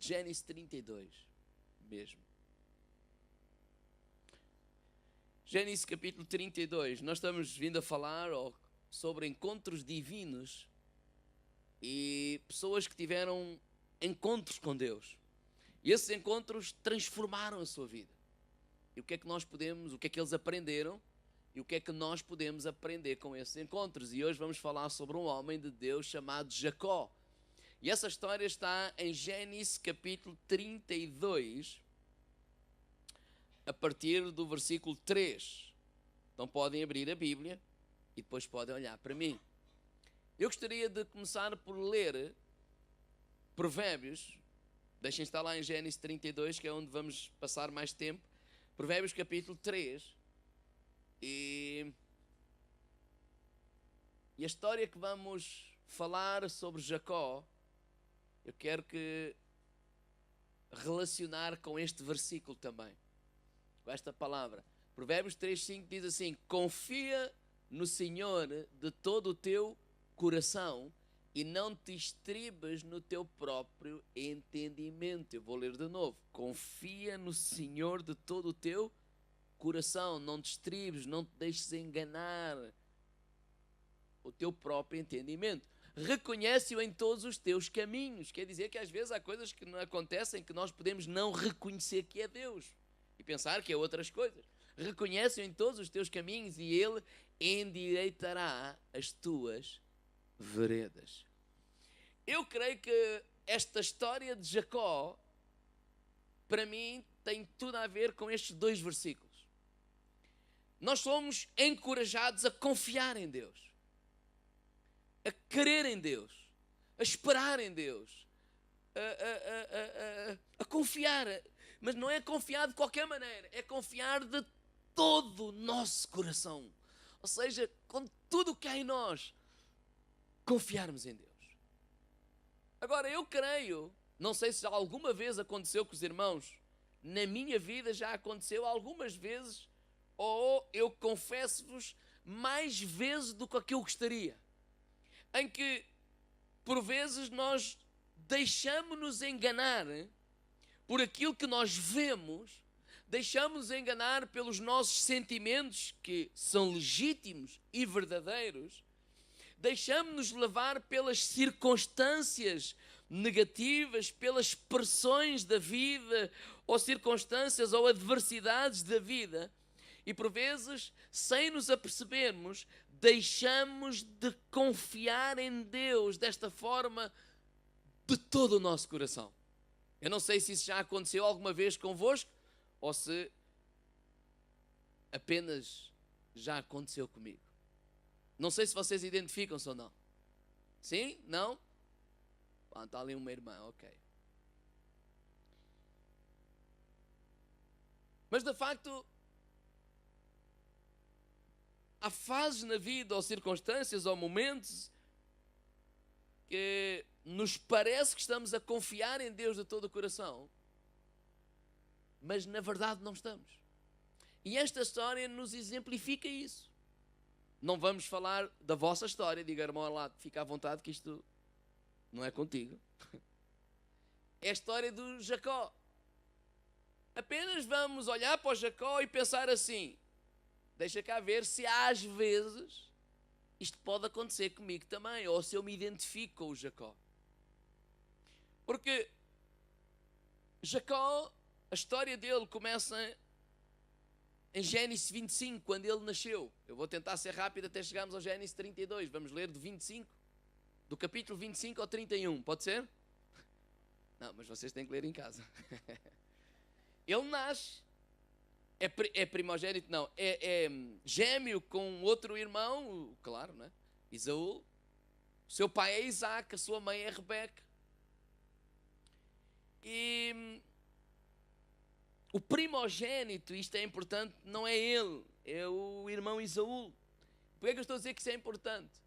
Gênesis 32 mesmo. Gênesis capítulo 32, nós estamos vindo a falar sobre encontros divinos e pessoas que tiveram encontros com Deus. E esses encontros transformaram a sua vida. E o que é que eles aprenderam e o que é que nós podemos aprender com esses encontros. E hoje vamos falar sobre um homem de Deus chamado Jacó. E essa história está em Gênesis capítulo 32, a partir do versículo 3. Então podem abrir a Bíblia e depois podem olhar para mim. Eu gostaria de começar por ler Provérbios. Deixem estar lá em Gênesis 32, que é onde vamos passar mais tempo. Provérbios capítulo 3. E a história que vamos falar sobre Jacó, eu quero relacionar com este versículo também, com esta palavra. Provérbios 3:5 diz assim: confia no Senhor de todo o teu coração e não te estribes no teu próprio entendimento. Eu vou ler de novo. Confia no Senhor de todo o teu coração, não te estribes, não te deixes enganar o teu próprio entendimento. Reconhece-o em todos os teus caminhos. Quer dizer que às vezes há coisas que não acontecem que nós podemos não reconhecer que é Deus e pensar que é outras coisas. Reconhece-o em todos os teus caminhos e Ele endireitará as tuas veredas. Eu creio que esta história de Jacó, para mim, tem tudo a ver com estes dois versículos. Nós somos encorajados a confiar em Deus, a crer em Deus, a esperar em Deus, a confiar. Mas não é confiar de qualquer maneira, é confiar de todo o nosso coração. Ou seja, com tudo o que há em nós, confiarmos em Deus. Agora, eu creio, não sei se alguma vez aconteceu com os irmãos, na minha vida já aconteceu algumas vezes, ou eu confesso-vos, mais vezes do que eu gostaria, em que, por vezes, nós deixamos-nos enganar por aquilo que nós vemos, deixamos-nos enganar pelos nossos sentimentos, que são legítimos e verdadeiros, deixamos-nos levar pelas circunstâncias negativas, pelas pressões da vida, ou circunstâncias ou adversidades da vida, e por vezes, sem nos apercebermos, deixamos de confiar em Deus desta forma de todo o nosso coração. Eu não sei se isso já aconteceu alguma vez convosco, ou se apenas já aconteceu comigo. Não sei se vocês identificam-se ou não. Sim? Não? Ah, está ali uma irmã, ok. Mas de facto, há fases na vida, ou circunstâncias, ou momentos que nos parece que estamos a confiar em Deus de todo o coração, mas na verdade não estamos. E esta história nos exemplifica isso. Não vamos falar da vossa história, diga, irmão, ao lado, fica à vontade que isto não é contigo. É a história do Jacó. Apenas vamos olhar para o Jacó e pensar assim: deixa cá ver se às vezes isto pode acontecer comigo também, ou se eu me identifico com o Jacó. Porque Jacó, a história dele começa em Gênesis 25, quando ele nasceu. Eu vou tentar ser rápido até chegarmos ao Gênesis 32. Vamos ler do capítulo 25 ao 31. Pode ser? Não, mas vocês têm que ler em casa. Ele nasce, é primogênito, não, é gêmeo com outro irmão, claro, né? Esaú. O seu pai é Isaac, a sua mãe é Rebeca. E o primogênito, isto é importante, não é ele, é o irmão Esaú. Por que é que eu estou a dizer que isso é importante?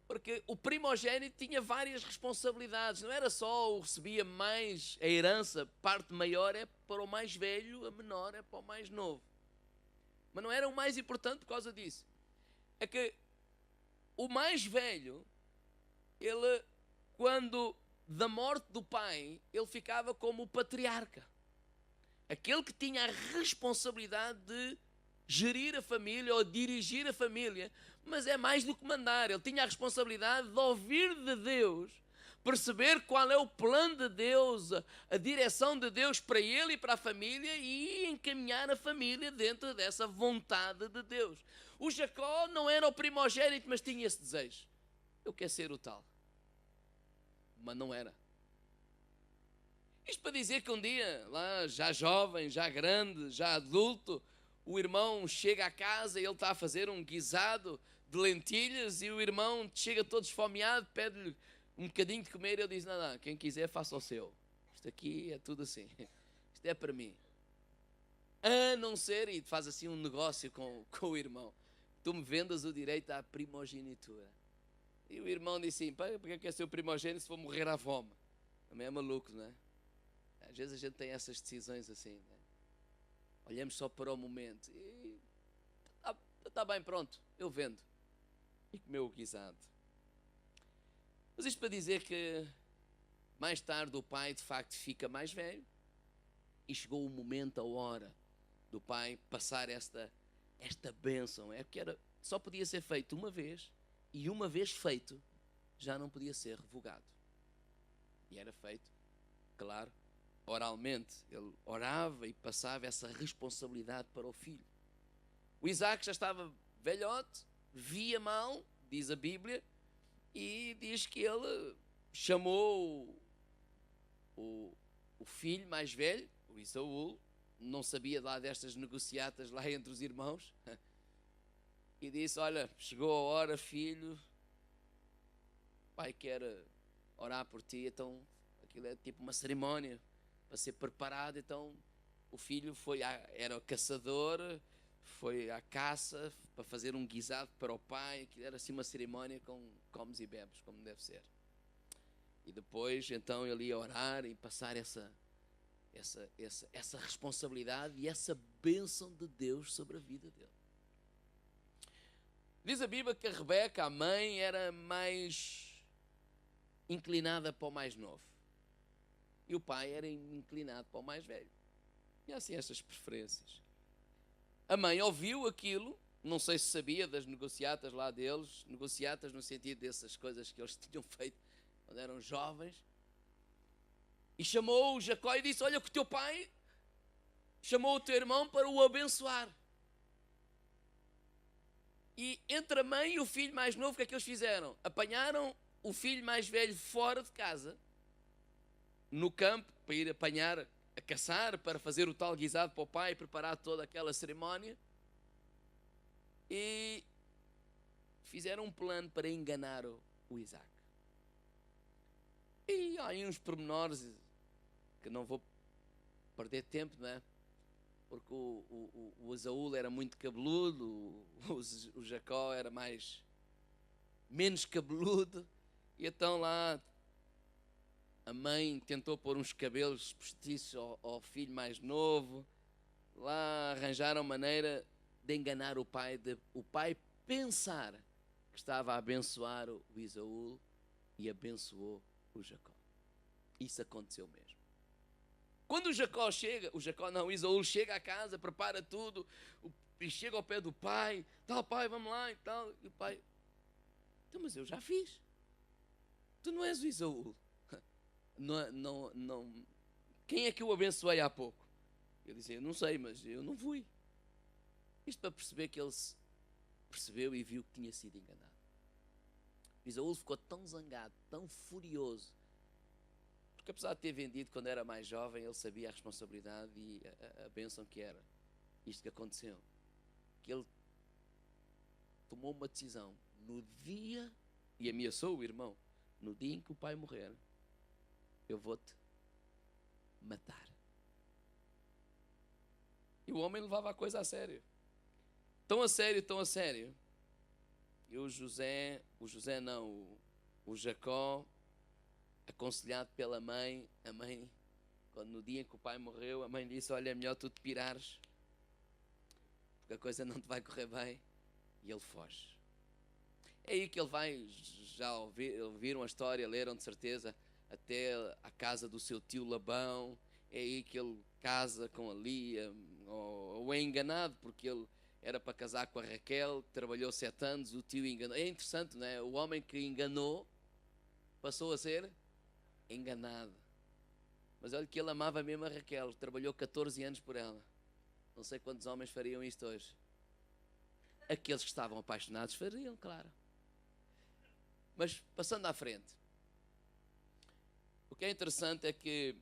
Porque o primogênito tinha várias responsabilidades, não era só o recebia mais a herança, parte maior é para o mais velho, a menor é para o mais novo. Mas não era o mais importante por causa disso. É que o mais velho, ele, quando da morte do pai, ele ficava como o patriarca. Aquele que tinha a responsabilidade de gerir a família ou dirigir a família. Mas é mais do que mandar. Ele tinha a responsabilidade de ouvir de Deus, perceber qual é o plano de Deus, a direção de Deus para ele e para a família e encaminhar a família dentro dessa vontade de Deus. O Jacó não era o primogênito, mas tinha esse desejo. Eu quero ser o tal. Mas não era. Isto para dizer que um dia, lá já jovem, já grande, já adulto, o irmão chega à casa e ele está a fazer um guisado de lentilhas e o irmão chega todo esfomeado, pede-lhe um bocadinho de comer e ele diz, não, quem quiser faça o seu. Isto aqui é tudo assim. Isto é para mim. A não ser, e faz assim um negócio com o irmão. Tu me vendas o direito à primogenitura. E o irmão disse assim, porque quer ser o primogênito se for morrer à fome? Também é maluco, não é? Às vezes a gente tem essas decisões assim, não é? Olhamos só para o momento e está bem, pronto, eu vendo. E comeu o guisado. Mas isto para dizer que mais tarde o pai de facto fica mais velho e chegou o momento, a hora do pai passar esta bênção. É porque só podia ser feito uma vez e uma vez feito já não podia ser revogado. E era feito, claro, oralmente. Ele orava e passava essa responsabilidade para o filho. O Isaac já estava velhote, via mal, diz a Bíblia, e diz que ele chamou o filho mais velho, o Esaú, não sabia lá destas negociatas lá entre os irmãos, e disse, olha, chegou a hora, filho, pai quer orar por ti, então aquilo é tipo uma cerimónia para ser preparado. Então o filho era caçador, foi à caça para fazer um guisado para o pai, que era assim uma cerimónia com comes e bebes, como deve ser. E depois então ele ia orar e passar essa responsabilidade e essa bênção de Deus sobre a vida dele. Diz a Bíblia que a Rebeca, a mãe, era mais inclinada para o mais novo. E o pai era inclinado para o mais velho. E assim estas preferências. A mãe ouviu aquilo, não sei se sabia das negociatas lá deles, negociatas no sentido dessas coisas que eles tinham feito quando eram jovens, e chamou o Jacó e disse, olha que o teu pai chamou o teu irmão para o abençoar. E entre a mãe e o filho mais novo, o que é que eles fizeram? Apanharam o filho mais velho fora de casa, no campo, para ir apanhar, a caçar, para fazer o tal guisado para o pai, preparar toda aquela cerimónia, e fizeram um plano para enganar o Isaac. E há aí uns pormenores que não vou perder tempo, não é? Porque o Esaú era muito cabeludo, o Jacó era menos cabeludo, e então lá a mãe tentou pôr uns cabelos postiços ao filho mais novo. Lá arranjaram maneira de enganar o pai pensar que estava a abençoar o Esaú e abençoou o Jacó. Isso aconteceu mesmo. Quando o Esaú chega à casa, prepara tudo, e chega ao pé do pai, tal, pai, vamos lá e tal, e o pai, então, mas eu já fiz. Tu não és o Esaú. Não. Quem é que eu abençoei há pouco? Ele dizia, eu não sei, mas eu não fui. Isto para perceber que ele percebeu e viu que tinha sido enganado. Esaú ficou tão zangado, tão furioso, porque apesar de ter vendido quando era mais jovem, ele sabia a responsabilidade e a bênção que era isto que aconteceu. Que ele tomou uma decisão no dia, e ameaçou o irmão, no dia em que o pai morrer, eu vou-te matar. E o homem levava a coisa a sério. Tão a sério, tão a sério. E o Jacó, aconselhado pela mãe, a mãe, quando no dia em que o pai morreu, a mãe disse, olha, é melhor tu te pirares, porque a coisa não te vai correr bem. E ele foge. É aí que ele vai, já ouviram a história, leram de certeza, até a casa do seu tio Labão. É aí que ele casa com a Lia, ou é enganado, porque ele era para casar com a Raquel, que trabalhou 7 anos, o tio enganou. É interessante, não é? O homem que enganou passou a ser enganado. Mas olha que ele amava mesmo a Raquel, trabalhou 14 anos por ela. Não sei quantos homens fariam isto hoje. Aqueles que estavam apaixonados fariam, claro. Mas passando à frente, o que é interessante é que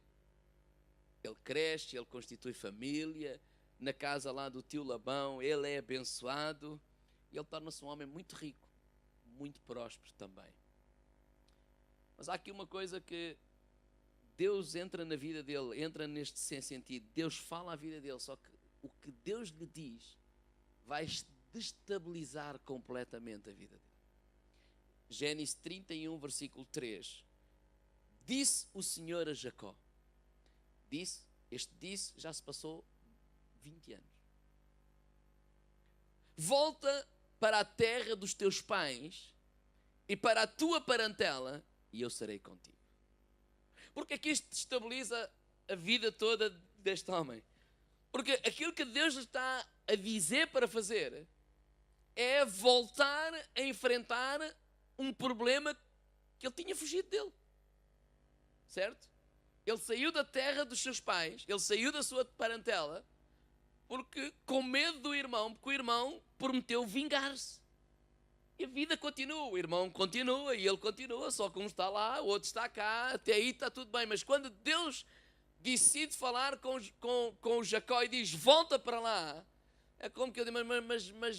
ele cresce, ele constitui família, na casa lá do tio Labão, ele é abençoado e ele torna-se um homem muito rico, muito próspero também. Mas há aqui uma coisa que Deus entra na vida dele, entra neste sem sentido. Deus fala a vida dele, só que o que Deus lhe diz vai destabilizar completamente a vida dele. Gênesis 31, versículo 3. Disse o Senhor a Jacó. Disse já se passou 20 anos. Volta para a terra dos teus pais e para a tua parentela e eu serei contigo. Porque é que isto destabiliza a vida toda deste homem? Porque aquilo que Deus lhe está a dizer para fazer é voltar a enfrentar um problema que ele tinha fugido dele. Certo? Ele saiu da terra dos seus pais, ele saiu da sua parentela, porque com medo do irmão, porque o irmão prometeu vingar-se. E a vida continua, o irmão continua e ele continua, só que um está lá, o outro está cá, até aí está tudo bem. Mas quando Deus decide falar com Jacó e diz, volta para lá, é como que eu digo,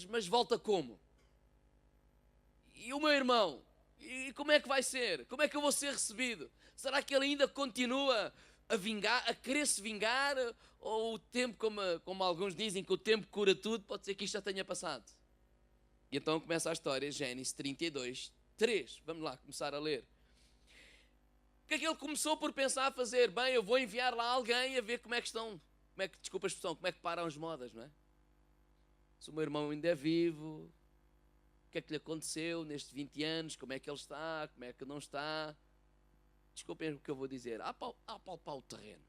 mas volta como? E o meu irmão? E como é que vai ser? Como é que eu vou ser recebido? Será que ele ainda continua a vingar, a querer se vingar? Ou o tempo, como alguns dizem, que o tempo cura tudo, pode ser que isto já tenha passado? E então começa a história, Gênesis 32, 3. Vamos lá, começar a ler. O que é que ele começou por pensar a fazer? Bem, eu vou enviar lá alguém a ver como é que estão, desculpa a expressão, como é que param as modas, não é? Se o meu irmão ainda é vivo, o que é que lhe aconteceu nestes 20 anos, como é que ele está, como é que não está. Desculpem o que eu vou dizer, a palpar o terreno.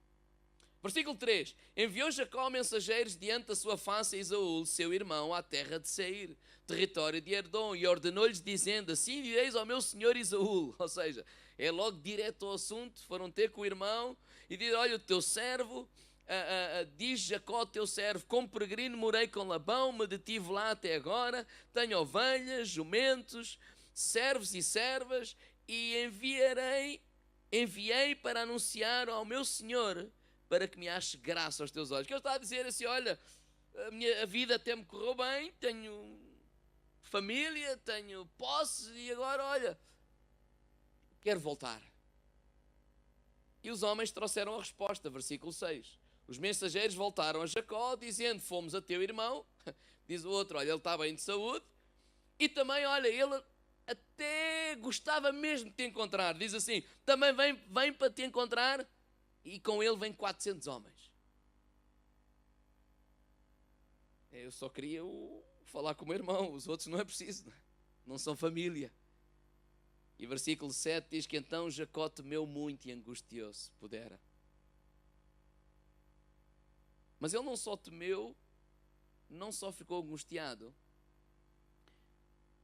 Versículo 3. Enviou Jacó mensageiros diante da sua face a Esaú, seu irmão, à terra de Seir, território de Edom, e ordenou-lhes dizendo, assim direis ao meu senhor Esaú. Ou seja, é logo direto ao assunto, foram ter com o irmão e diz, olha, o teu servo, diz Jacó, teu servo, como peregrino morei com Labão, me detive lá até agora, tenho ovelhas, jumentos, servos e servas, e enviei para anunciar ao meu senhor, para que me ache graça aos teus olhos. Que ele está a dizer assim, olha, a vida até me correu bem, tenho família, tenho posse, e agora, olha, quero voltar. E os homens trouxeram a resposta, versículo 6. Os mensageiros voltaram a Jacó, dizendo, fomos a teu irmão. Diz o outro, olha, ele está bem de saúde. E também, olha, ele até gostava mesmo de te encontrar. Diz assim, também vem para te encontrar. E com ele vem 400 homens. Eu só queria falar com o meu irmão, os outros não é preciso, não são família. E versículo 7 diz que então Jacó temeu muito e angustiou-se, pudera. Mas ele não só temeu, não só ficou angustiado,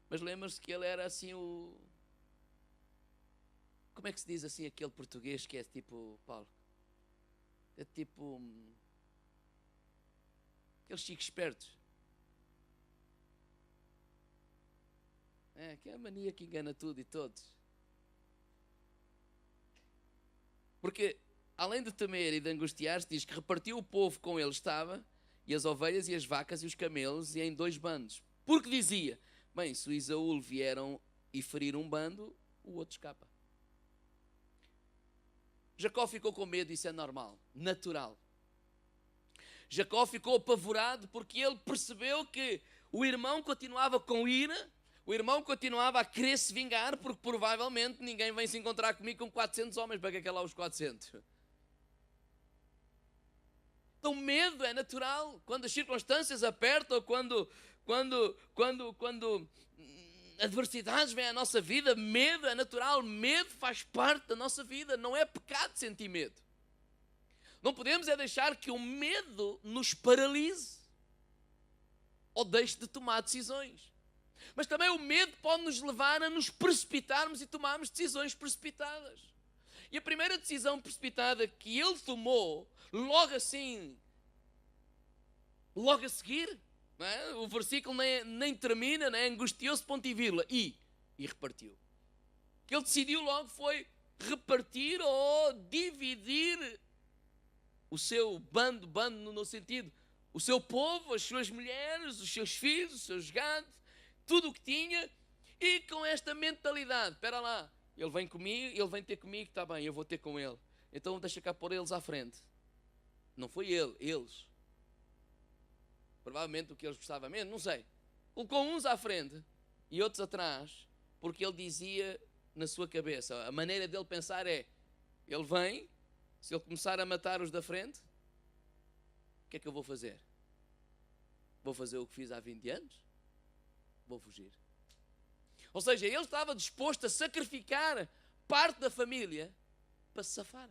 mas lembra-se que ele era assim como é que se diz assim aquele português que é tipo, Paulo? É tipo aqueles chicos espertos. Que é a mania que engana tudo e todos. Porque além de temer e de angustiar-se, diz que repartiu o povo com ele estava, e as ovelhas e as vacas e os camelos, e em 2 bandos. Porque dizia, bem, se o Esaú vieram e ferir um bando, o outro escapa. Jacó ficou com medo, isso é normal, natural. Jacó ficou apavorado porque ele percebeu que o irmão continuava com ira, o irmão continuava a querer se vingar, porque provavelmente ninguém vem se encontrar comigo com 400 homens, para que é lá os 400? Então medo é natural, quando as circunstâncias apertam, quando adversidades vêm à nossa vida, medo é natural, medo faz parte da nossa vida, não é pecado sentir medo. Não podemos é deixar que o medo nos paralise ou deixe de tomar decisões. Mas também o medo pode nos levar a nos precipitarmos e tomarmos decisões precipitadas. E a primeira decisão precipitada que ele tomou, logo assim, logo a seguir, não é? O versículo nem termina, não é? Angustiou-se, ponto e vírgula, e repartiu. O que ele decidiu logo foi repartir ou dividir o seu bando no sentido, o seu povo, as suas mulheres, os seus filhos, os seus gados, tudo o que tinha, e com esta mentalidade, espera lá, ele vem comigo, ele vem ter comigo, está bem, eu vou ter com ele, então deixa cá pôr eles à frente. Não foi ele, eles. Provavelmente o que eles gostavam menos, não sei. Colocou uns à frente e outros atrás, porque ele dizia na sua cabeça, a maneira dele pensar é, ele vem, se ele começar a matar os da frente, o que é que eu vou fazer? Vou fazer o que fiz há 20 anos? Vou fugir. Ou seja, ele estava disposto a sacrificar parte da família para se safar.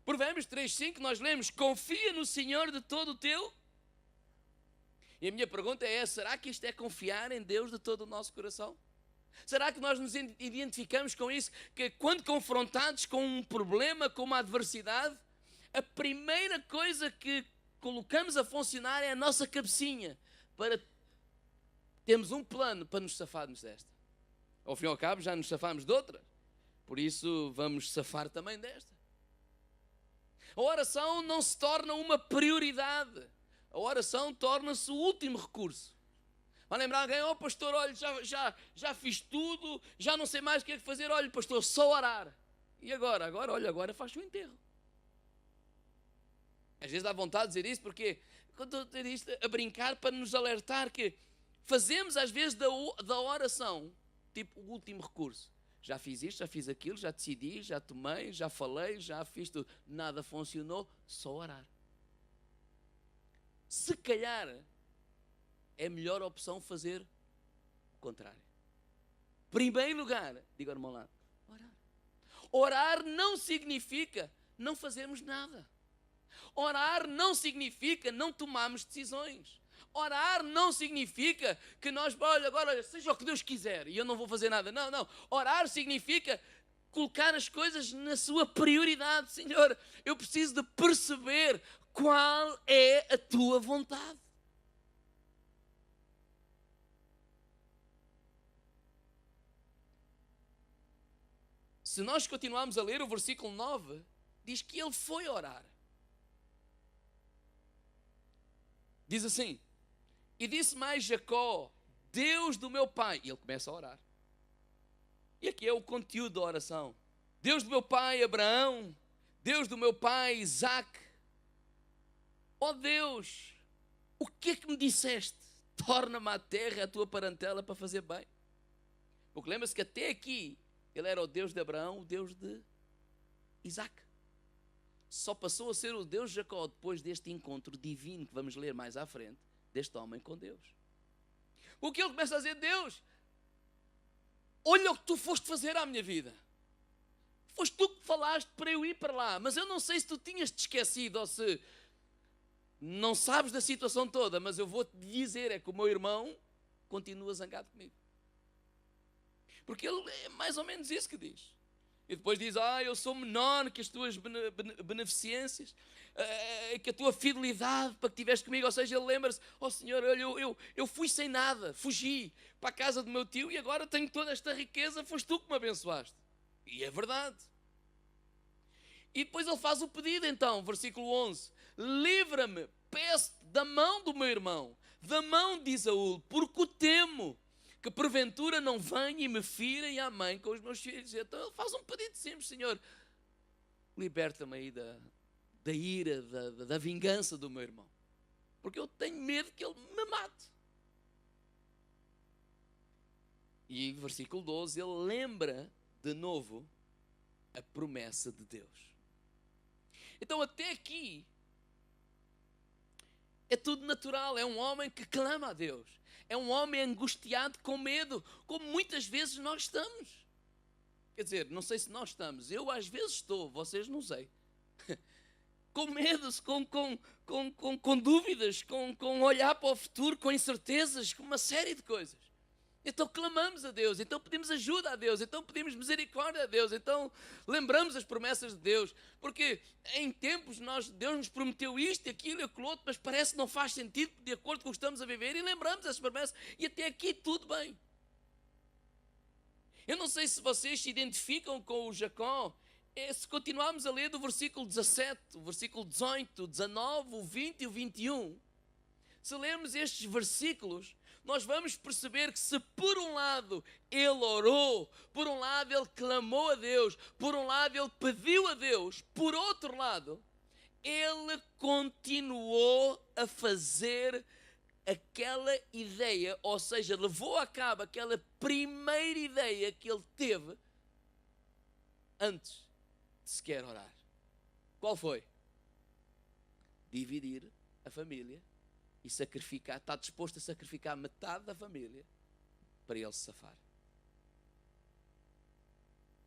Provérbios 3:5 nós lemos, confia no Senhor de todo o teu. E a minha pergunta é, será que isto é confiar em Deus de todo o nosso coração? Será que nós nos identificamos com isso? Que quando confrontados com um problema, com uma adversidade, a primeira coisa que colocamos a funcionar é a nossa cabecinha, para termos um plano para nos safarmos desta. Ao fim e ao cabo já nos safámos de outra, por isso vamos safar também desta. A oração não se torna uma prioridade, a oração torna-se o último recurso. Vai lembrar alguém, oh pastor, olha, já fiz tudo, já não sei mais o que é que fazer, olha pastor, só orar. E agora? Agora faz o enterro. Às vezes dá vontade de dizer isso, porque quando eu dizer isto a brincar para nos alertar que fazemos às vezes da oração tipo o último recurso. Já fiz isto, já fiz aquilo, já decidi, já tomei, já falei, já fiz tudo. Nada funcionou, só orar. Se calhar é a melhor opção fazer o contrário. Primeiro lugar, diga ao irmão lá, orar. Orar não significa não fazermos nada. Orar não significa não tomarmos decisões. Orar não significa que nós, olha, seja o que Deus quiser e eu não vou fazer nada. Não. Orar significa colocar as coisas na sua prioridade. Senhor, eu preciso de perceber qual é a tua vontade. Se nós continuarmos a ler o versículo 9, diz que ele foi orar. Diz assim, e disse mais Jacó, Deus do meu pai. E ele começa a orar. E aqui é o conteúdo da oração. Deus do meu pai Abraão, Deus do meu pai Isaac. Ó Deus, o que é que me disseste? Torna-me à terra a tua parentela para fazer bem. Porque lembra-se que até aqui ele era o Deus de Abraão, o Deus de Isaac. Só passou a ser o Deus de Jacó depois deste encontro divino que vamos ler mais à frente, deste homem com Deus. O que ele começa a dizer, Deus, olha o que tu foste fazer à minha vida. Foste tu que falaste para eu ir para lá, mas eu não sei se tu tinhas te esquecido ou se não sabes da situação toda, mas eu vou-te dizer, é que o meu irmão continua zangado comigo. Porque ele é mais ou menos isso que diz. E depois diz, eu sou menor que as tuas beneficências, que a tua fidelidade para que estiveste comigo. Ou seja, ele lembra-se, Senhor, olha, eu fui sem nada, fugi para a casa do meu tio e agora tenho toda esta riqueza, foste tu que me abençoaste. E é verdade. E depois ele faz o pedido então, versículo 11, livra-me, peço da mão do meu irmão, da mão de Esaú, porque o temo, que porventura não venha e me fira e a mãe com os meus filhos. Então ele faz um pedido simples, Senhor, liberta-me aí da ira, da vingança do meu irmão, porque eu tenho medo que ele me mate. E versículo 12, ele lembra de novo a promessa de Deus. Então até aqui, É tudo natural. É um homem que clama a Deus. É um homem angustiado com medo, como muitas vezes nós estamos. Quer dizer, não sei se nós estamos. Eu às vezes estou, vocês não sei. Com medos, com dúvidas, com olhar para o futuro, com incertezas, com uma série de coisas. Então clamamos a Deus, então pedimos ajuda a Deus, então pedimos misericórdia a Deus, então lembramos as promessas de Deus, porque em tempos Deus nos prometeu isto, aquilo e aquilo outro, mas parece que não faz sentido de acordo com o que estamos a viver, e lembramos essas promessas, e até aqui tudo bem. Eu não sei se vocês se identificam com o Jacó. Se continuarmos a ler do versículo 17, o versículo 18, o 19, o 20 e o 21, se lermos estes versículos, nós vamos perceber que se por um lado ele orou, por um lado ele clamou a Deus, por um lado ele pediu a Deus, por outro lado, ele continuou a fazer aquela ideia, ou seja, levou a cabo aquela primeira ideia que ele teve antes de sequer orar. Qual foi? Dividir a família e sacrificar, está disposto a sacrificar metade da família para ele se safar.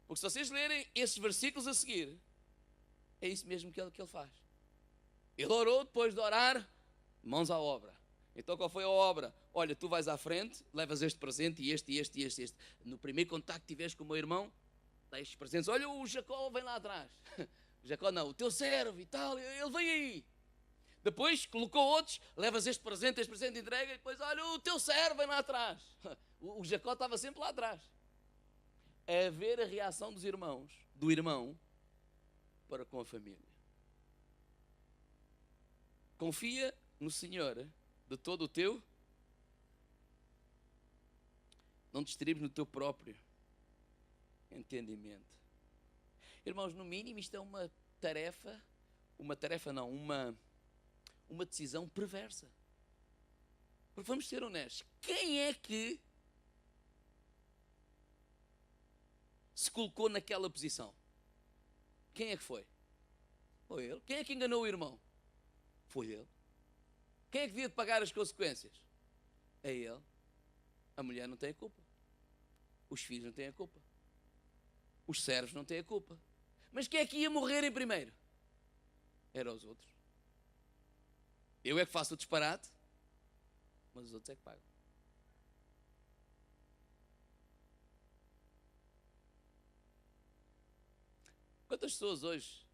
Porque se vocês lerem esses versículos a seguir, é isso mesmo que ele faz. Ele orou, depois de orar, mãos à obra. Então qual foi a obra? Olha, tu vais à frente, levas este presente e este. No primeiro contacto que tiveres com o meu irmão, dá estes presentes. Olha, o Jacó vem lá atrás. O Jacó não, o teu servo e tal, ele vem aí. Depois colocou outros, levas este presente entrega, e depois, olha, o teu servo vem lá atrás. O Jacó estava sempre lá atrás. A ver a reação dos irmãos, do irmão, para com a família. Confia no Senhor de todo o teu. Não te estribes no teu próprio entendimento. Irmãos, no mínimo isto é uma decisão perversa. Porque vamos ser honestos, quem é que se colocou naquela posição? Quem é que foi? Foi ele. Quem é que enganou o irmão? Foi ele. Quem é que devia de pagar as consequências? É ele. A mulher não tem a culpa. Os filhos não têm a culpa. Os servos não têm a culpa. Mas quem é que ia morrer em primeiro? Eram os outros. Eu é que faço o disparate, mas os outros é que pagam. Quantas pessoas hoje,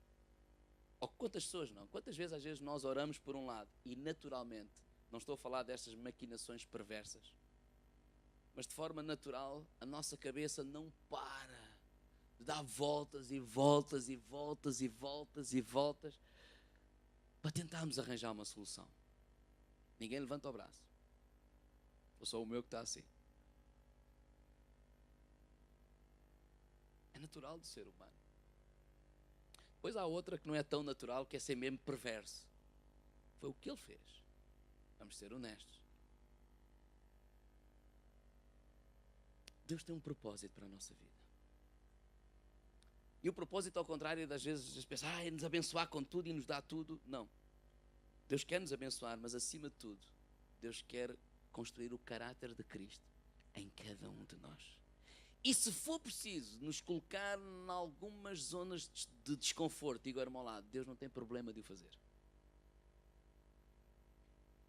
ou quantas pessoas não, quantas vezes às vezes nós oramos por um lado e naturalmente, não estou a falar destas maquinações perversas, mas de forma natural a nossa cabeça não para de dar voltas e voltas e voltas e voltas e voltas para tentarmos arranjar uma solução. Ninguém levanta o braço. Ou só o meu que está assim. É natural do ser humano. Depois há outra que não é tão natural, que é ser mesmo perverso. Foi o que ele fez. Vamos ser honestos. Deus tem um propósito para a nossa vida. E o propósito, ao contrário das vezes, as pessoas é nos abençoar com tudo e nos dar tudo. Não. Deus quer nos abençoar, mas acima de tudo, Deus quer construir o caráter de Cristo em cada um de nós. E se for preciso nos colocar em algumas zonas de desconforto, digo ao lado, Deus não tem problema de o fazer.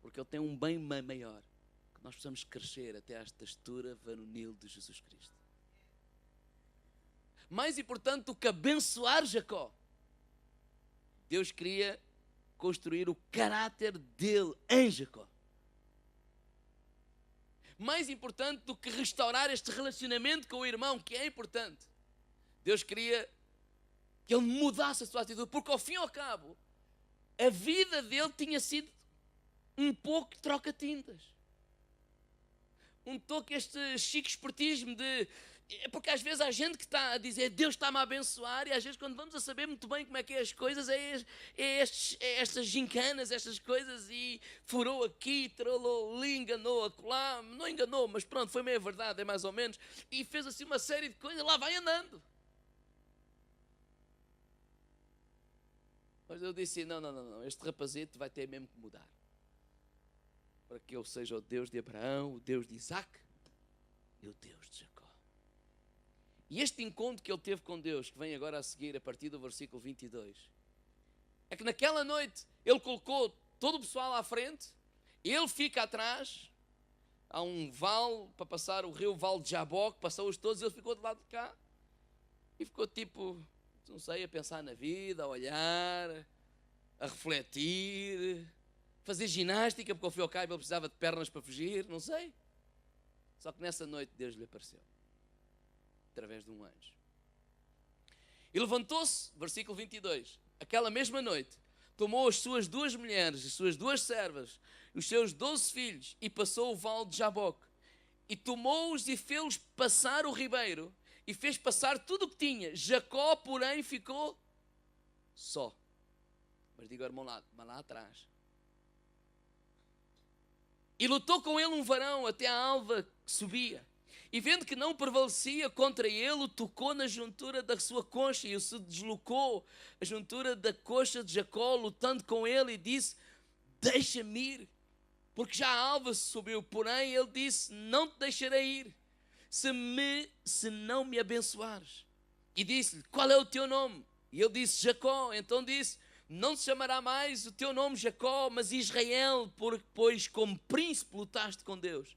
Porque Ele tem um bem maior, que nós possamos crescer até à estatura varonil de Jesus Cristo. Mais importante do que abençoar Jacó, Deus queria construir o caráter dele em Jacó. Mais importante do que restaurar este relacionamento com o irmão, que é importante, Deus queria que ele mudasse a sua atitude, porque ao fim e ao cabo, a vida dele tinha sido um pouco troca-tintas. Um pouco este chique espertismo de... Porque às vezes há gente que está a dizer Deus está-me a abençoar, e às vezes quando vamos a saber muito bem como é que é as coisas, é estas gincanas, estas coisas, e furou aqui, trolou ali, enganou acolá, não enganou, mas pronto, foi meio verdade, é mais ou menos, e fez assim uma série de coisas, lá vai andando. Mas eu disse, não, este rapazito vai ter mesmo que mudar. para que eu seja o Deus de Abraão, o Deus de Isaac e o Deus de Jacó. E este encontro que ele teve com Deus, que vem agora a seguir, a partir do versículo 22, é que naquela noite ele colocou todo o pessoal à frente, ele fica atrás, há um vale para passar o rio, Vale de Jaboque, passou-os todos, ele ficou do lado de cá e ficou tipo, não sei, a pensar na vida, a olhar, a refletir, fazer ginástica, porque ao fim e ao cabo ele precisava de pernas para fugir, não sei. Só que nessa noite Deus lhe apareceu, através de um anjo. E levantou-se, versículo 22, aquela mesma noite, tomou as suas 2 mulheres, as suas 2 servas, os seus 12 filhos, e passou o vale de Jaboque. E tomou-os e fez-los passar o ribeiro, e fez passar tudo o que tinha. Jacó, porém, ficou só. Mas diga ao irmão lá, mas lá atrás. E lutou com ele um varão até a alva que subia. E vendo que não prevalecia contra ele, o tocou na juntura da sua coxa, e o se deslocou a juntura da coxa de Jacó, lutando com ele, e disse: deixa-me ir, porque já a alva se subiu. Porém ele disse: não te deixarei ir, se não me abençoares. E disse-lhe: qual é o teu nome? E ele disse: Jacó. Então disse: não se chamará mais o teu nome Jacó, mas Israel, pois como príncipe lutaste com Deus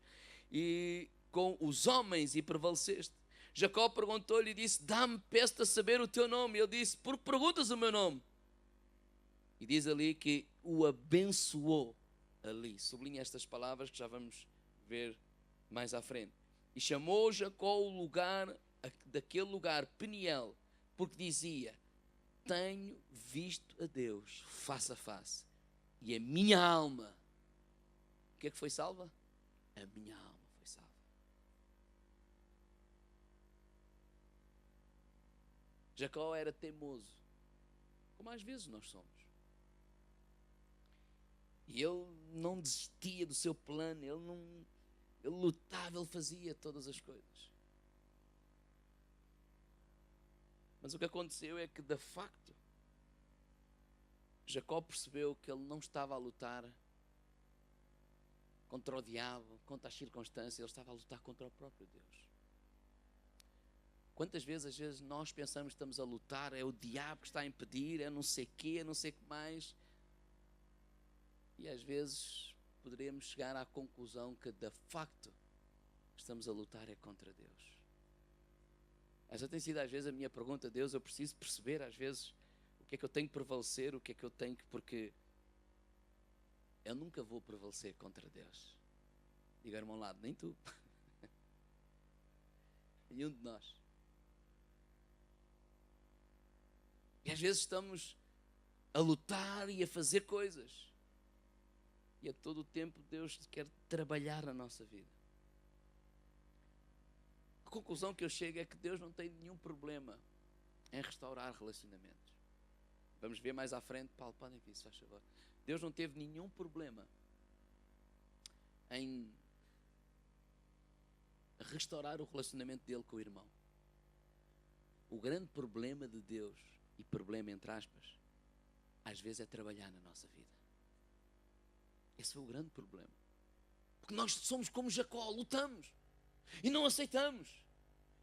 e com os homens e prevaleceste. Jacó perguntou-lhe e disse: dá-me, peço-te a saber o teu nome. E ele disse: por que perguntas o meu nome? E diz ali que o abençoou ali. Sublinha estas palavras que já vamos ver mais à frente. E chamou Jacó o lugar, daquele lugar, Peniel, porque dizia: tenho visto a Deus face a face, e a minha alma, o que é que foi salva? A minha alma foi salva. Jacó era teimoso, como às vezes nós somos. E ele não desistia do seu plano, ele lutava, ele fazia todas as coisas. Mas o que aconteceu é que, de facto, Jacó percebeu que ele não estava a lutar contra o diabo, contra as circunstâncias, ele estava a lutar contra o próprio Deus. Quantas vezes, às vezes, nós pensamos que estamos a lutar, é o diabo que está a impedir, é não sei o quê, é não sei o que mais. E às vezes poderemos chegar à conclusão que, de facto, estamos a lutar é contra Deus. Essa tem sido às vezes a minha pergunta a Deus. Eu preciso perceber às vezes o que é que eu tenho que prevalecer, o que é que eu tenho que, porque eu nunca vou prevalecer contra Deus. Diga, irmão, lado, nem tu. Nenhum de nós. E às vezes estamos a lutar e a fazer coisas. E a todo o tempo Deus quer trabalhar na nossa vida. A conclusão que eu chego é que Deus não tem nenhum problema em restaurar relacionamentos. Vamos ver mais à frente. Paulo, podem vir, se faz favor. Deus não teve nenhum problema em restaurar o relacionamento dele com o irmão. O grande problema de Deus, e problema entre aspas, às vezes é trabalhar na nossa vida. Esse foi o grande problema. Porque nós somos como Jacó, lutamos e não aceitamos.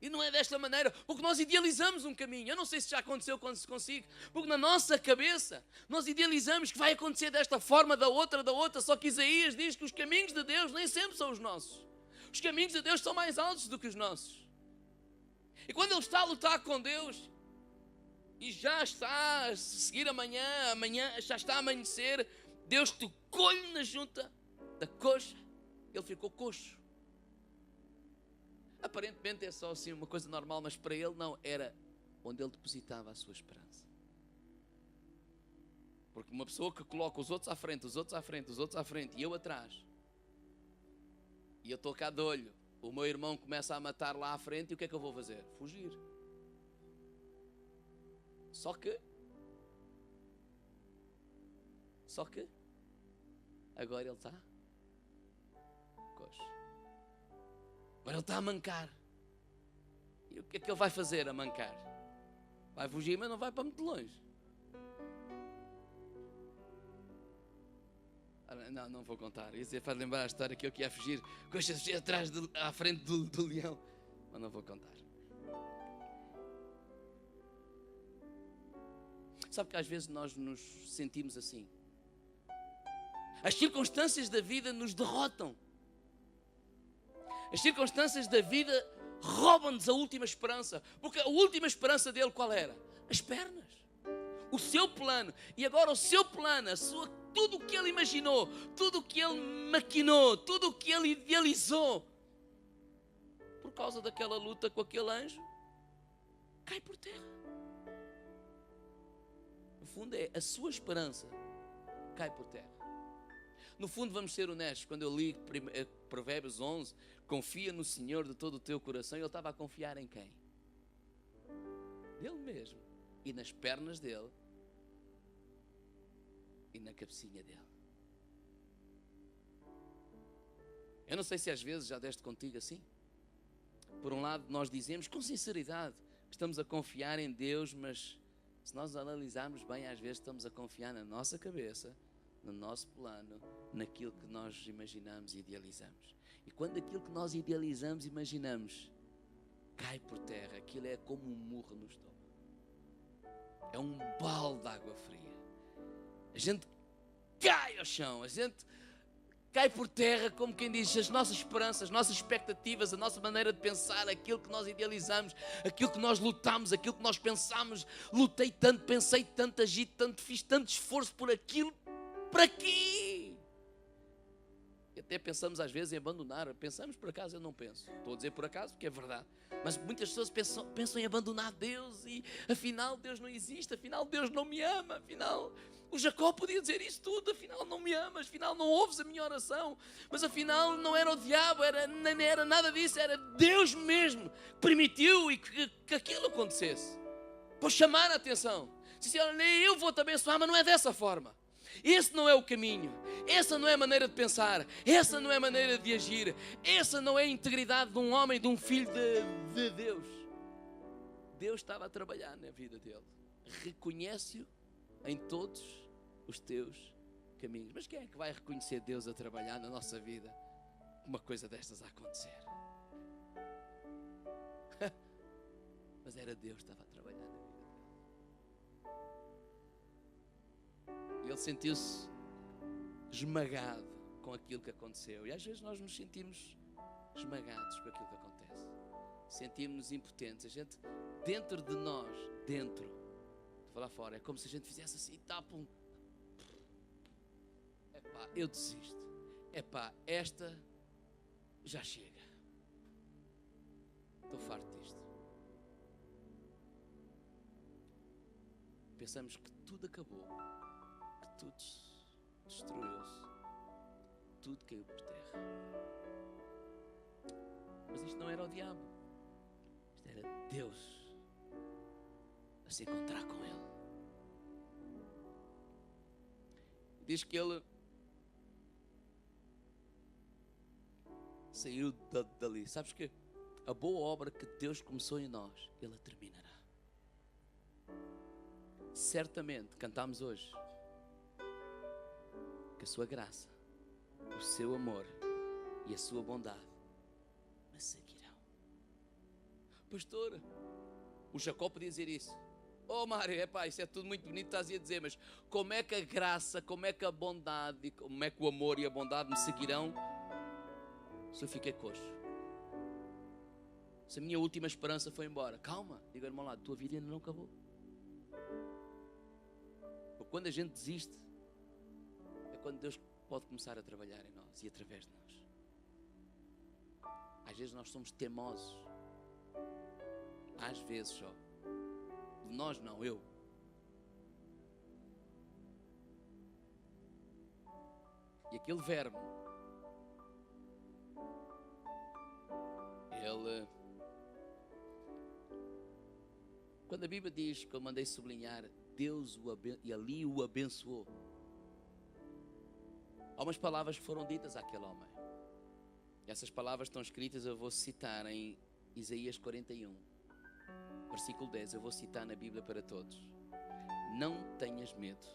E não é desta maneira, porque nós idealizamos um caminho. Eu não sei se já aconteceu quando se consigo, porque na nossa cabeça nós idealizamos que vai acontecer desta forma, da outra. Só que Isaías diz que os caminhos de Deus nem sempre são os nossos. Os caminhos de Deus são mais altos do que os nossos. E quando ele está a lutar com Deus e já está a seguir amanhã já está a amanhecer, Deus tocou-lhe na junta da coxa, ele ficou coxo. Aparentemente é só assim uma coisa normal, mas para ele não, era onde ele depositava a sua esperança. Porque uma pessoa que coloca os outros à frente, os outros à frente, os outros à frente e eu atrás, e eu estou cá de olho, o meu irmão começa a matar lá à frente, e o que é que eu vou fazer? Fugir. Só que agora ele está coxo. Agora ele está a mancar. E o que é que ele vai fazer a mancar? Vai fugir, mas não vai para muito longe. Não, não vou contar. Isso faz lembrar a história que eu que ia fugir atrás, à frente do leão. Mas não vou contar. Sabe que às vezes nós nos sentimos assim. As circunstâncias da vida nos derrotam. As circunstâncias da vida roubam-nos a última esperança. Porque a última esperança dele qual era? As pernas. O seu plano. E agora o seu plano, tudo o que ele imaginou, tudo o que ele maquinou, tudo o que ele idealizou, por causa daquela luta com aquele anjo, cai por terra. No fundo é a sua esperança cai por terra. No fundo, vamos ser honestos, quando eu li Provérbios 11, confia no Senhor de todo o teu coração, ele estava a confiar em quem? Nele mesmo. E nas pernas dele. E na cabecinha dele. Eu não sei se às vezes já deste contigo assim. Por um lado, nós dizemos com sinceridade que estamos a confiar em Deus, mas se nós analisarmos bem, às vezes estamos a confiar na nossa cabeça, no nosso plano, naquilo que nós imaginamos e idealizamos. E quando aquilo que nós idealizamos, imaginamos, cai por terra, aquilo é como um murro no estômago. É um balde de água fria. A gente cai ao chão, a gente cai por terra, como quem diz, as nossas esperanças, as nossas expectativas, a nossa maneira de pensar, aquilo que nós idealizamos, aquilo que nós lutamos, aquilo que nós pensamos. Lutei tanto, pensei tanto, agi tanto, fiz tanto esforço por aquilo. Para quê? E até pensamos às vezes em abandonar. Pensamos, por acaso eu não penso. Estou a dizer por acaso porque é verdade. Mas muitas pessoas pensam em abandonar Deus e afinal Deus não existe, afinal Deus não me ama, afinal o Jacó podia dizer isso tudo, afinal não me amas, afinal não ouves a minha oração, mas afinal não era o diabo, nem era nada disso, era Deus mesmo que permitiu e que aquilo acontecesse, para chamar a atenção. Disse, olha, eu vou-te abençoar, mas não é dessa forma. Esse não é o caminho, essa não é a maneira de pensar, essa não é a maneira de agir, essa não é a integridade de um homem, de um filho de Deus. Deus estava a trabalhar na vida dele. Reconhece-o em todos os teus caminhos. Mas quem é que vai reconhecer Deus a trabalhar na nossa vida? Uma coisa destas a acontecer. Mas era Deus que estava a trabalhar na vida dele. Ele sentiu-se esmagado com aquilo que aconteceu. E às vezes nós nos sentimos esmagados com aquilo que acontece. Sentimos-nos impotentes. A gente, dentro de nós, dentro, de lá fora, é como se a gente fizesse assim, tapam. Epá, eu desisto. Epá, esta já chega. Estou farto disto. Pensamos que tudo acabou. Tudo destruiu-se, tudo caiu por terra. Mas isto não era o diabo, isto era Deus a se encontrar com ele. Diz que ele saiu dali. Sabes que a boa obra que Deus começou em nós, Ele a terminará. Certamente, cantamos hoje, que a sua graça, o seu amor e a sua bondade me seguirão. Pastor, o Jacó podia dizer isso. Oh Mário, isso é tudo muito bonito, estás a dizer, mas como é que a graça, como é que a bondade, como é que o amor e a bondade me seguirão se eu fiquei coxo? Se a minha última esperança foi embora? Calma, diga ao irmão lá, a tua vida ainda não acabou. Porque quando a gente desiste, quando Deus pode começar a trabalhar em nós e através de nós. Às vezes nós somos teimosos. Às vezes só. De nós não, eu. E aquele verme, ele... Quando a Bíblia diz, que eu mandei sublinhar, Deus e ali o abençoou. Há umas palavras que foram ditas àquele homem. Essas palavras estão escritas, eu vou citar em Isaías 41, versículo 10. Eu vou citar na Bíblia para todos. Não tenhas medo,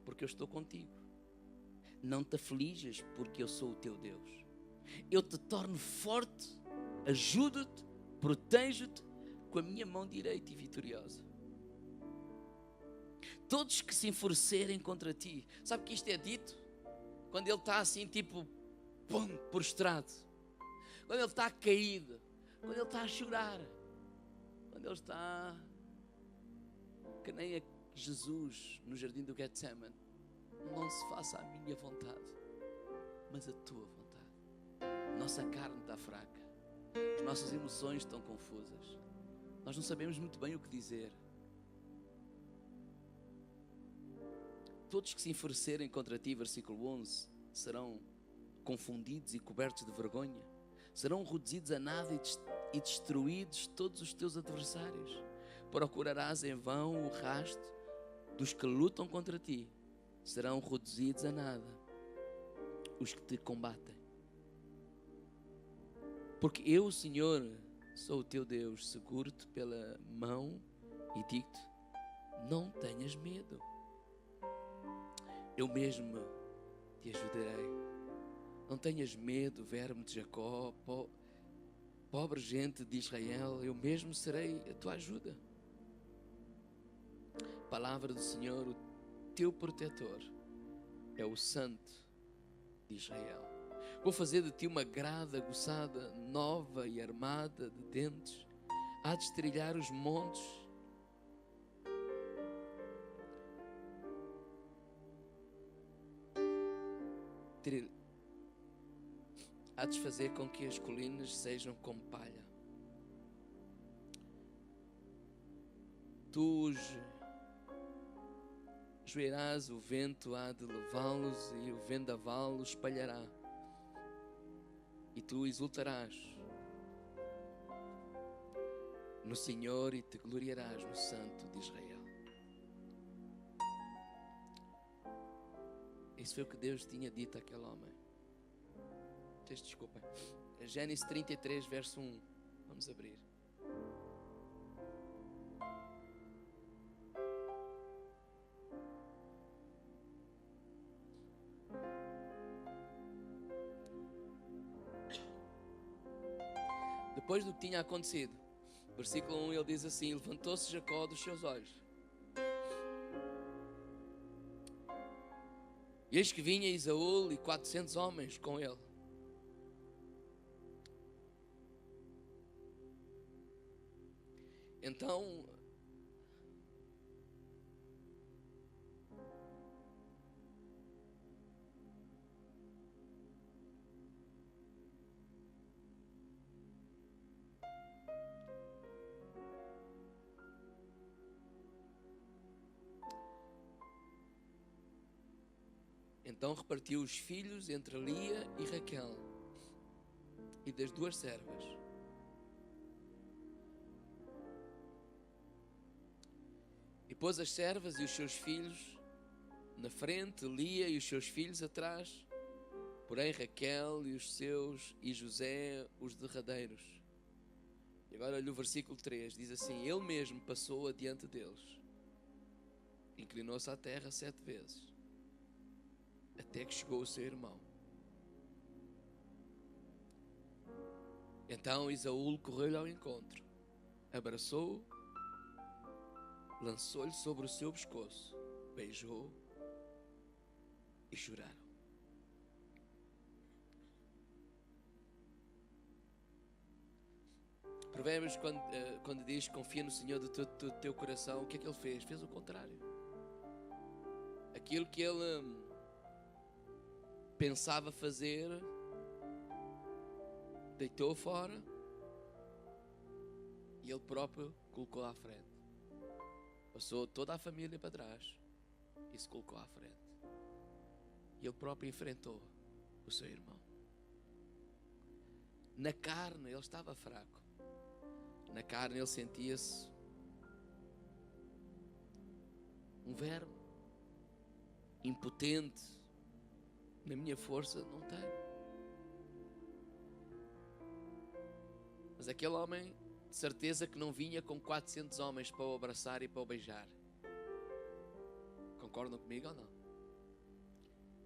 porque eu estou contigo. Não te aflijas, porque eu sou o teu Deus. Eu te torno forte, ajudo-te, protejo-te com a minha mão direita e vitoriosa. Todos que se enfurecerem contra ti. Sabe que isto é dito? Quando ele está assim, tipo, pum, prostrado. Quando ele está caído. Quando ele está a chorar. Quando ele está que nem a Jesus no jardim do Getsemane. Não se faça a minha vontade, mas a tua vontade. Nossa carne está fraca. As nossas emoções estão confusas. Nós não sabemos muito bem o que dizer. Todos que se enfurecerem contra ti, versículo 11, serão confundidos e cobertos de vergonha. Serão reduzidos a nada e destruídos todos os teus adversários. Procurarás em vão o rasto dos que lutam contra ti. Serão reduzidos a nada os que te combatem. Porque eu, Senhor, sou o teu Deus, seguro-te pela mão e digo-te, não tenhas medo. Eu mesmo te ajudarei. Não tenhas medo, verme de Jacó, pobre gente de Israel, eu mesmo serei a tua ajuda. Palavra do Senhor, o teu protetor, é o Santo de Israel. Vou fazer de ti uma grada aguçada, nova e armada de dentes. Há de estrilhar os montes. Há de fazer com que as colinas sejam como palha. Tu os joerás, o vento há de levá-los e o vendaval os espalhará. E tu exultarás no Senhor e te gloriarás no Santo de Israel. Isso foi o que Deus tinha dito àquele homem. Desculpa. Gênesis 33, verso 1. Vamos abrir. Depois do que tinha acontecido, versículo 1, ele diz assim: levantou-se Jacó dos seus olhos, e eis que vinha Esaú e 400 homens com ele. Então repartiu os filhos entre Lia e Raquel e das duas servas. E pôs as servas e os seus filhos na frente, Lia e os seus filhos atrás, porém Raquel e os seus e José os derradeiros. E agora olha o versículo 3, diz assim: ele mesmo passou adiante deles, inclinou-se à terra 7 vezes, até que chegou o seu irmão. Então Esaú correu-lhe ao encontro, abraçou-o, lançou-lhe sobre o seu pescoço, beijou-o e choraram. Provérbios, quando diz confia no Senhor do teu coração, o que é que ele fez? Fez o contrário. Aquilo que ele pensava fazer, deitou fora e ele próprio colocou à frente. Passou toda a família para trás e se colocou à frente. E ele próprio enfrentou o seu irmão. Na carne ele estava fraco. Na carne ele sentia-se um verme, impotente. Na minha força não tenho. Mas aquele homem, de certeza que não vinha com 400 homens para o abraçar e para o beijar. Concordam comigo ou não?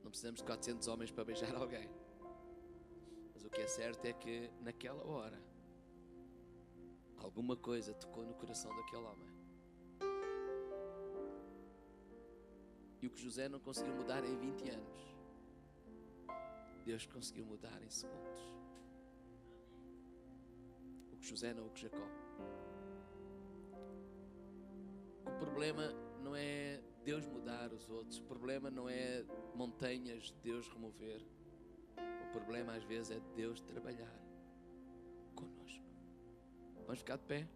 Não precisamos de 400 homens para beijar alguém. Mas o que é certo é que naquela hora alguma coisa tocou no coração daquele homem. E o que José não conseguiu mudar em 20 anos, Deus conseguiu mudar em segundos. O que José não, o que Jacó. O problema não é Deus mudar os outros. O problema não é montanhas Deus remover. O problema às vezes é Deus trabalhar conosco. Vamos ficar de pé?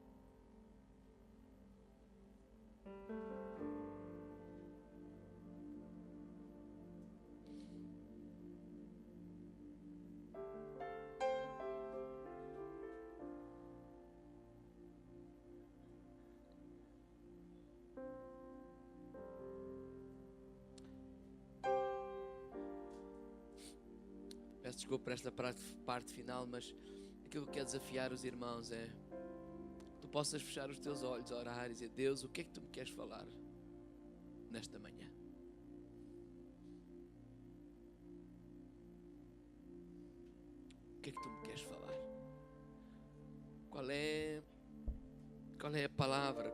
Peço desculpa por esta parte final, mas aquilo que quero desafiar os irmãos é que tu possas fechar os teus olhos, orar e dizer: Deus, o que é que tu me queres falar nesta manhã? O que é que tu me queres falar? Qual é a palavra? O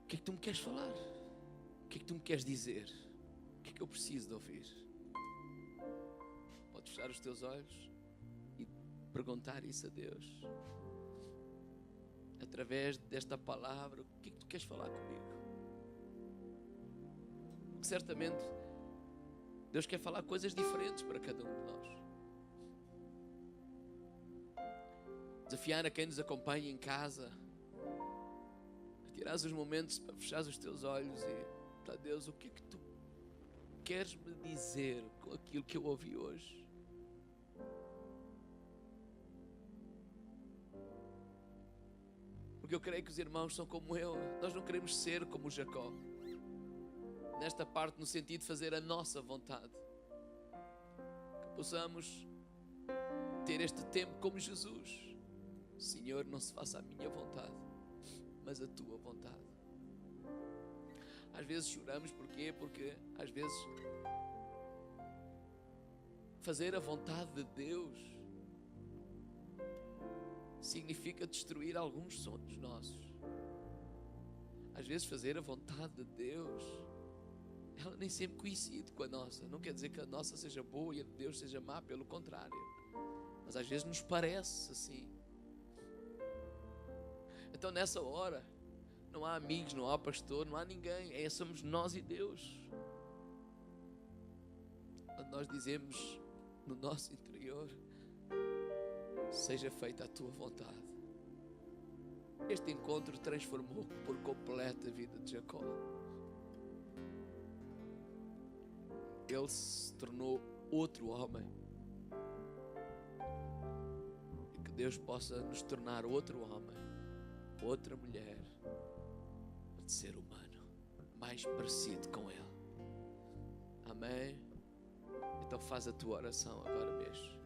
que é que tu me queres falar? O que é que tu me queres dizer? O que é que eu preciso de ouvir? Podes fechar os teus olhos e perguntar isso a Deus. Através desta palavra, o que é que tu queres falar comigo? Porque certamente Deus quer falar coisas diferentes para cada um de nós. Desafiar a quem nos acompanha em casa, retirares os momentos para fechares os teus olhos e para Deus, o que é que tu queres me dizer com aquilo que eu ouvi hoje? Porque eu creio que os irmãos são como eu. Nós não queremos ser como Jacó, nesta parte, no sentido de fazer a nossa vontade. Que possamos ter este tempo como Jesus. Senhor, não se faça a minha vontade, mas a tua vontade. Às vezes choramos, porquê? Porque às vezes fazer a vontade de Deus significa destruir alguns sonhos nossos. Às vezes fazer a vontade de Deus, ela nem sempre coincide com a nossa. Não quer dizer que a nossa seja boa e a de Deus seja má, pelo contrário. Mas às vezes nos parece assim. Então nessa hora, não há amigos, não há pastor, não há ninguém. Somos nós e Deus. Quando nós dizemos no nosso interior: seja feita a tua vontade. Este encontro transformou por completo a vida de Jacó. Ele se tornou outro homem. E que Deus possa nos tornar outro homem, outra mulher, de ser humano, mais parecido com Ele. Amém? Então faz a tua oração agora mesmo.